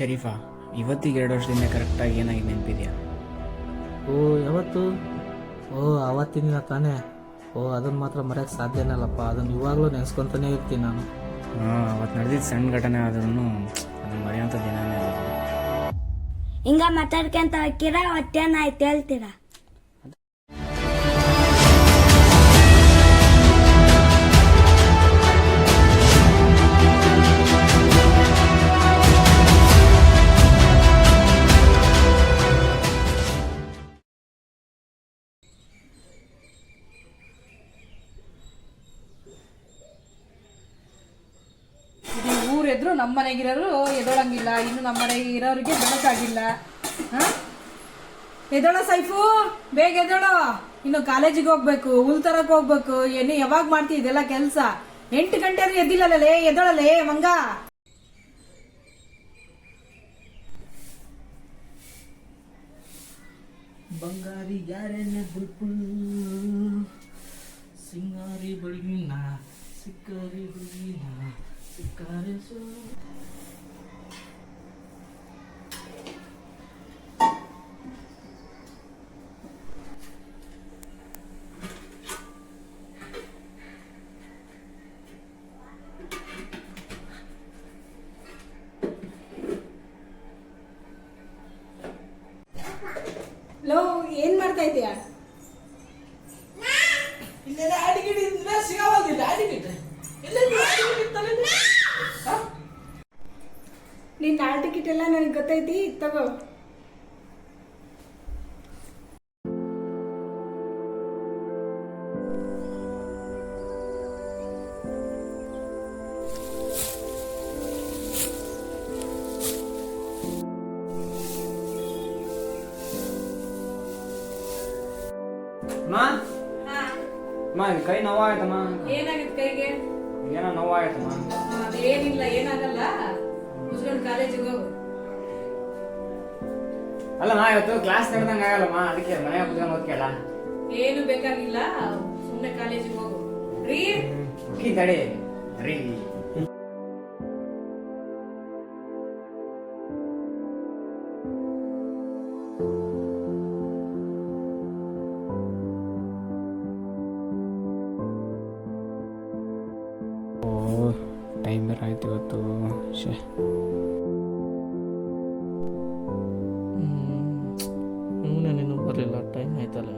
ಶರೀಫಾ, ಇವತ್ತಿಗೆ 2 ವರ್ಷದಿಂದ ಕರೆಕ್ಟಾಗಿ ಏನಾಗಿ ನೆನಪಿದೆಯಾ? ಓ ಯಾವತ್ತು? ಓ ಆವತ್ತಿನ ದಿನ ತಾನೇ. ಓ ಅದನ್ನು ಮಾತ್ರ ಮರೆಯೋಕ್ಕೆ ಸಾಧ್ಯನೇ ಇಲ್ಲಪ್ಪ. ಅದನ್ನು ಇವಾಗಲೂ ನೆನೆಸ್ಕೊತಾನೆ ಇರ್ತೀನಿ ನಾನು. ಹಾಂ, ಅವತ್ತು ನಡೆದಿದ್ದು ಸಣ್ಣ ಘಟನೆ ಆದ್ರೂ ಅದನ್ನು ಮರೆಯೋಂಥ ದಿನನೇ ಅಲ್ಲ. ಹಿಂಗ ಮಾತಾಡ್ಕೊಂತ ಹೋಗ್ತೀರ, ಒಟ್ಟೇನಾಯ್ತು ಹೇಳ್ತೀರಾ? ಊರೆದ್ರು ನಮ್ಮ ಮನೆಗಿರೋರು ಎದೊಳಂಗಿಲ್ಲ, ಇನ್ನು ನಮ್ಮ ಮನೆಗೆ ಇರೋರಿಗೆ ಬೆಳಕಾಗಿಲ್ಲ. ಎದೊಳ ಸೈಫು, ಬೇಗ ಎದೊಳೋ. ಇನ್ನು ಕಾಲೇಜಿಗೆ ಹೋಗ್ಬೇಕು, ಹುಲ್ ತರಕ್ ಹೋಗ್ಬೇಕು. ಏನು ಯಾವಾಗ ಮಾಡ್ತಿ ಇದೆಲ್ಲ ಕೆಲ್ಸ? 8 ಗಂಟೆ ಆದ್ರೂ ಎದ್ದಿಲ್ಲಲೇ, ಎದೊಳಲೇ ಮಂಗ. ಬಂಗಾರಿ ಯಾರೆನ್ನೆ ಬುಲ್ಬುಲ್, ಸಿಂಗಾರಿ ಬಳಿಗಿನ ಸಿಕ್ಕಾರಿ ಬಳಿಗಿನ ಸಿಕ್ಕಾರಿ ಲೋ, ಏನ್ ಮಾಡ್ತಾ ಇದೀಯಾ? ಇಲ್ಲೆಲ್ಲ ಅಡಿಗಿಡಿ ಸಿಗವಲ್ದಿಲ್ಲ. ಅಡಿಗಿಡಿ ನಿನ್ ಹಾಲ್ ಟಿಕೆಟ್ ಎಲ್ಲ ನನಗೆ ಗೊತ್ತೈತಿ, ತಗೋ. ಕೈ ನೋವಾಯ್ತಮ್ಮ. ಏನಾಗಿತ್ತು ಕೈಗೆ? ಏನೋ ನೋವಾಯ್ತಮ್ಮ. ಏನಿಲ್ಲ, ಏನಾಗಲ್ಲ. ಮುಸ್ಕೊಂಡು ಕಾಲೇಜಿಗೆ ಹೋಗು. ಅಲ್ಲಮ್ಮ, ಇವತ್ತು ಕ್ಲಾಸ್ ನಡೆದಂಗ ಆಗಲ್ಲಮ್ಮ, ಅದಕ್ಕೆ ಮನೆಗೆ ಕುತ್ಕೊಂಡು ಓದ್ಕೇಳ. ಏನು ಬೇಕಾಗಿಲ್ಲ, ಸುಮ್ಮನೆ ಕಾಲೇಜಿಗೆ ಹೋಗು. ರೀ ತಡಿ ರೀ. ಟೈಮ್ ಬೇರೆ ಆಯ್ತು ಇವತ್ತು. ನೀನು ಬರಲಿಲ್ಲ, ಟೈಮ್ ಆಯ್ತಲ್ಲ.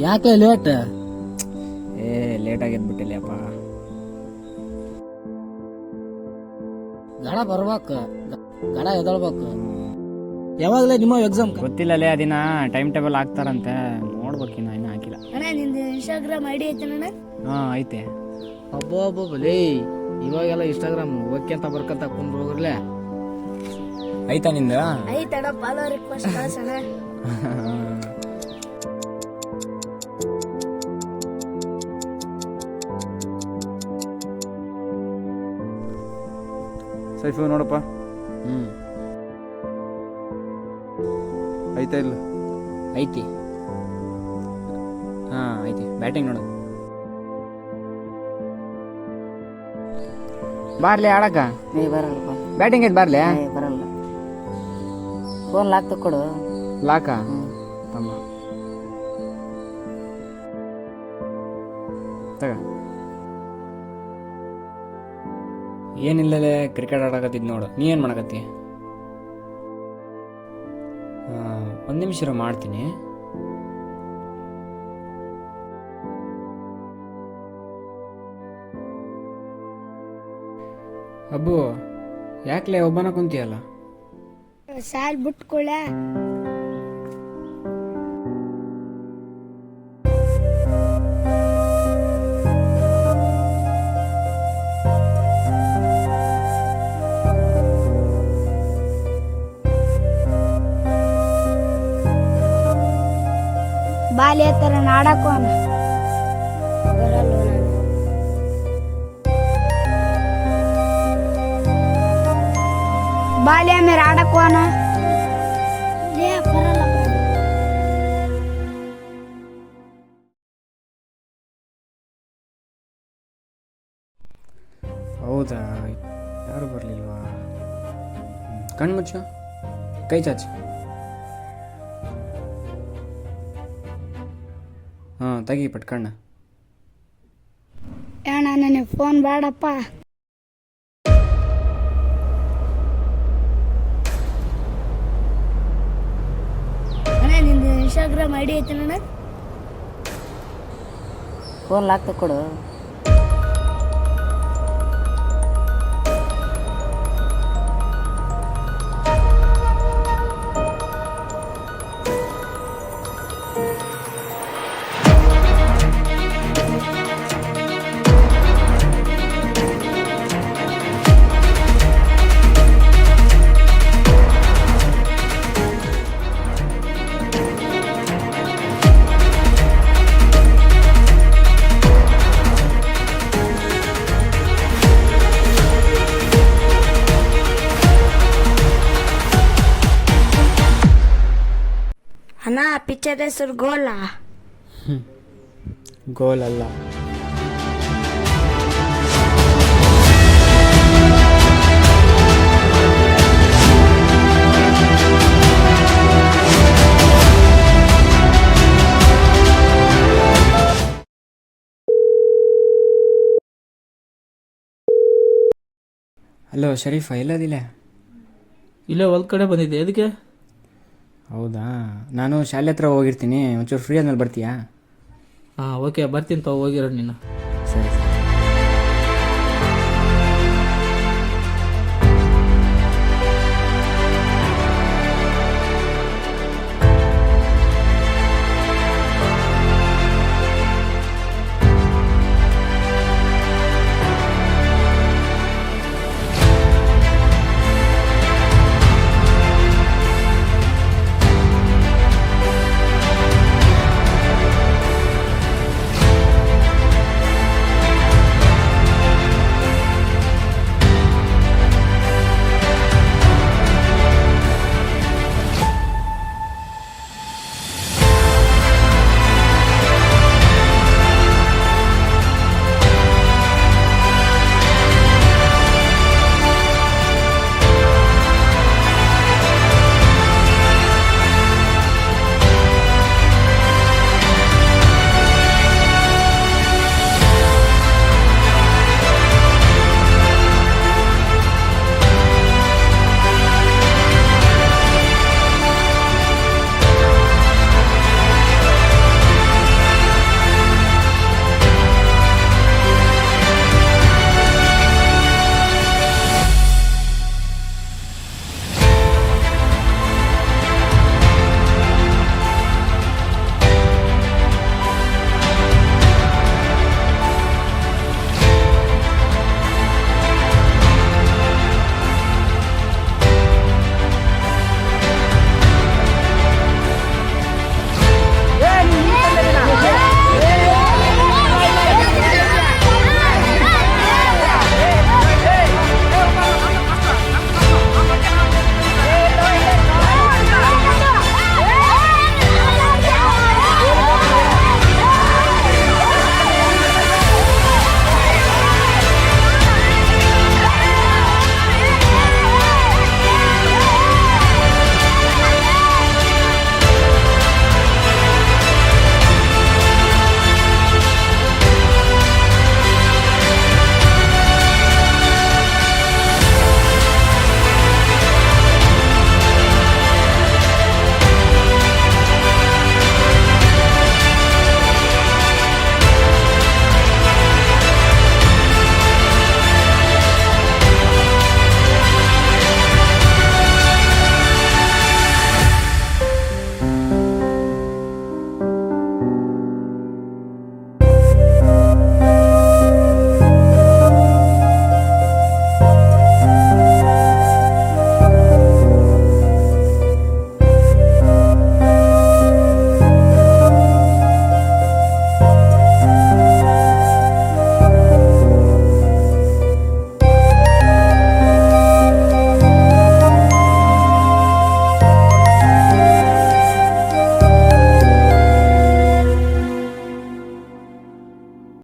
ಯಾಕೆ ಲೇಟ್? ಲೇಟಾಗಿ ಎದ್ಬಿಟ್ಟಿಲ್ಲಪ್ಪ. ಗಡ ಬರ್ಬೇಕು, ಗಡ ಎದಳ್ಬೇಕು. ಯಾವಾಗಲೇ ನಿಮ್ಮ ಎಕ್ಸಾಮ್? ಗೊತ್ತಿಲ್ಲಲೇ, ಅದಿನ ಟೈಮ್ ಟೇಬಲ್ ಹಾಕ್ತಾರಂತೆ, ನೋಡ್ಬೇಕಿನ್ನ, ಇನ್ನೂ ಹಾಕಿಲ್ಲ. ಅಣ್ಣ, ನಿಂದು ಇನ್ಸ್ಟಾಗ್ರಾಮ್ ಐಡಿ ಐತಣ್ಣ? ಹಾಂ ಐತೆ. ಅಬ್ಬಬ್ಬಲೇ, ಇವಾಗೆಲ್ಲ ಇನ್ಸ್ಟಾಗ್ರಾಮ್ ಓಕೆ ಅಂತ ಬರ್ಕಂತ ಕುಂದ್ರು ಹೋಗ್ರಲೇ. ಆಯ್ತಾ ನಿಂದ? ಐತಣ್ಣ, ಫಾಲೋ ರಿಕ್ವೆಸ್ಟ್ ಕಳ್ಸಣ. ಸೈಫು ನೋಡಪ್ಪ. ಐತಾ ಇಲ್ಲ? ಐತಿ. ಹಾಂ ಐತಿ. ಬ್ಯಾಟಿಂಗ್ ನೋಡು. ಬಾರ್ಲಿ ಆಡಕ? ಬರಲ್ಲಪ್ಪ. ಬ್ಯಾಟಿಂಗ್ ಐತಿ, ಬಾರ್ಲಿ. ಬರಲ್ಲ. ಫೋನ್ ಲಾಕ್ ತಕ್ಕೊಡು. ಲಾಕ ತಮ್ಮ ತಗ. ಏನಿಲ್ಲಲೇ, ಕ್ರಿಕೆಟ್ ಆಡಕತ್ತಿದ್ ನೋಡು. ನೀ ಏನು ಮಾಡಕತ್ತಿ? 1 ನಿಮಿಷ ಮಾಡ್ತೀನಿ. ಅಬ್ಬು, ಯಾಕ್ಲೆ ಒಬ್ಬನ ಕುಂತಿಯಲ್ಲ? ಸಾಲ್ ಬಿಟ್ಕೊಳ್ಳ. ಬಾಲ್ಯ ತರ ನಾಡಕೋನ ಬರಲ್ಲ. ಬಾಲ್ಯ ಮೇಲೆ ಆಡಕೋನ. ಹೌದಾ, ಯಾರು ಬರಲಿಲ್ವಾ? ಕಣ್ಣು ಮುಚ್ಚು, ಕೈ ಚಾಚು. ಹಾಂ, ತೆಗಿ ಪಟ್ಕಣ್ಣ. ಅಣ್ಣ ನನಗೆ ಫೋನ್ ಬೇಡಪ್ಪ. ಅಣ್ಣ ನಿಂದು ಇನ್ಸ್ಟಾಗ್ರಾಮ್ ಐಡಿ ಐತೆ ಅಣ್ಣ? ಫೋನ್ ಲಾಕ್ ತಕ್ಕೊಡು. ಅಣ್ಣ ಪಿಕ್ಚರ್ ಹೆಸರು ಗೋಲಾ? ಗೋಲ್ ಅಲ್ಲ. ಹಲೋ ಶರೀಫಾ, ಎಲ್ಲದಿಲ್ಲ? ಇಲ್ಲೇ ಹೊಲ ಕಡೆ ಬಂದಿದ್ದೆ, ಎದಕ್ಕೆ? ಹೌದಾ, ನಾನು ಶಾಲೆ ಹತ್ರ ಹೋಗಿರ್ತೀನಿ, ಒಂಚೂರು ಫ್ರೀ ಆದ್ಮೇಲೆ ಬರ್ತೀಯಾ? ಹಾಂ ಓಕೆ ಬರ್ತೀನಿ ತಾವು, ಹೋಗಿರೋ ನೀನು. ಸರಿ ಸರಿ.